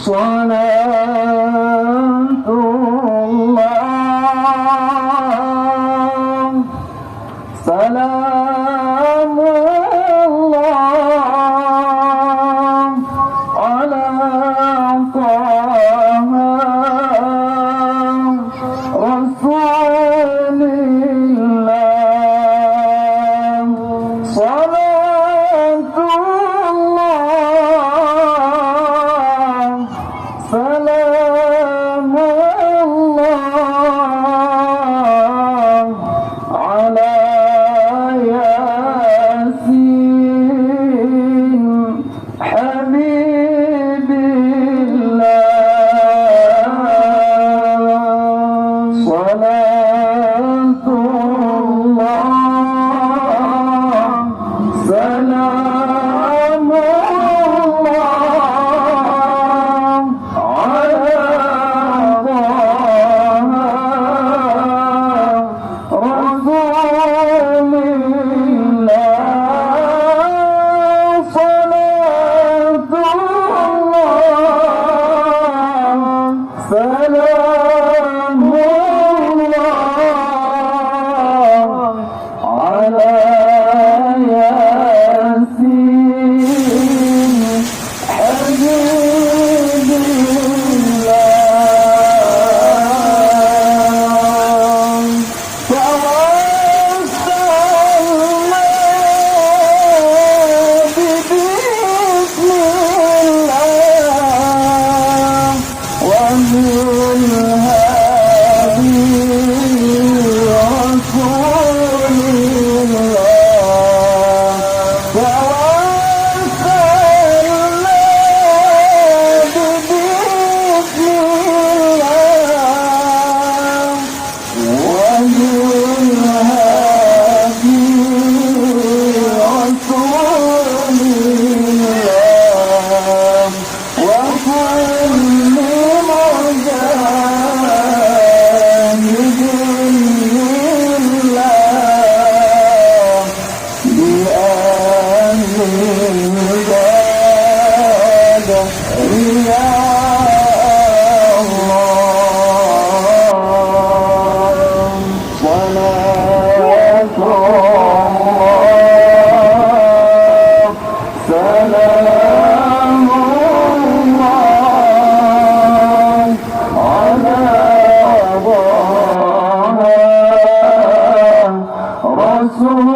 صلاة الله سلام الله على طه رسول الله صلاة الله سلام الله على ياسين حبيب الله صلاة الله سلام الله على رسول الله صلاة الله سلام الله على ياسين حبيب الله توسلنا ببسم الله وبالهادي رسول الله توسلنا ببسم الله وبالهادي رسول الله وكل مجاهد لله بأهل العبادة يا الله صلاة الله سلام الله على رسول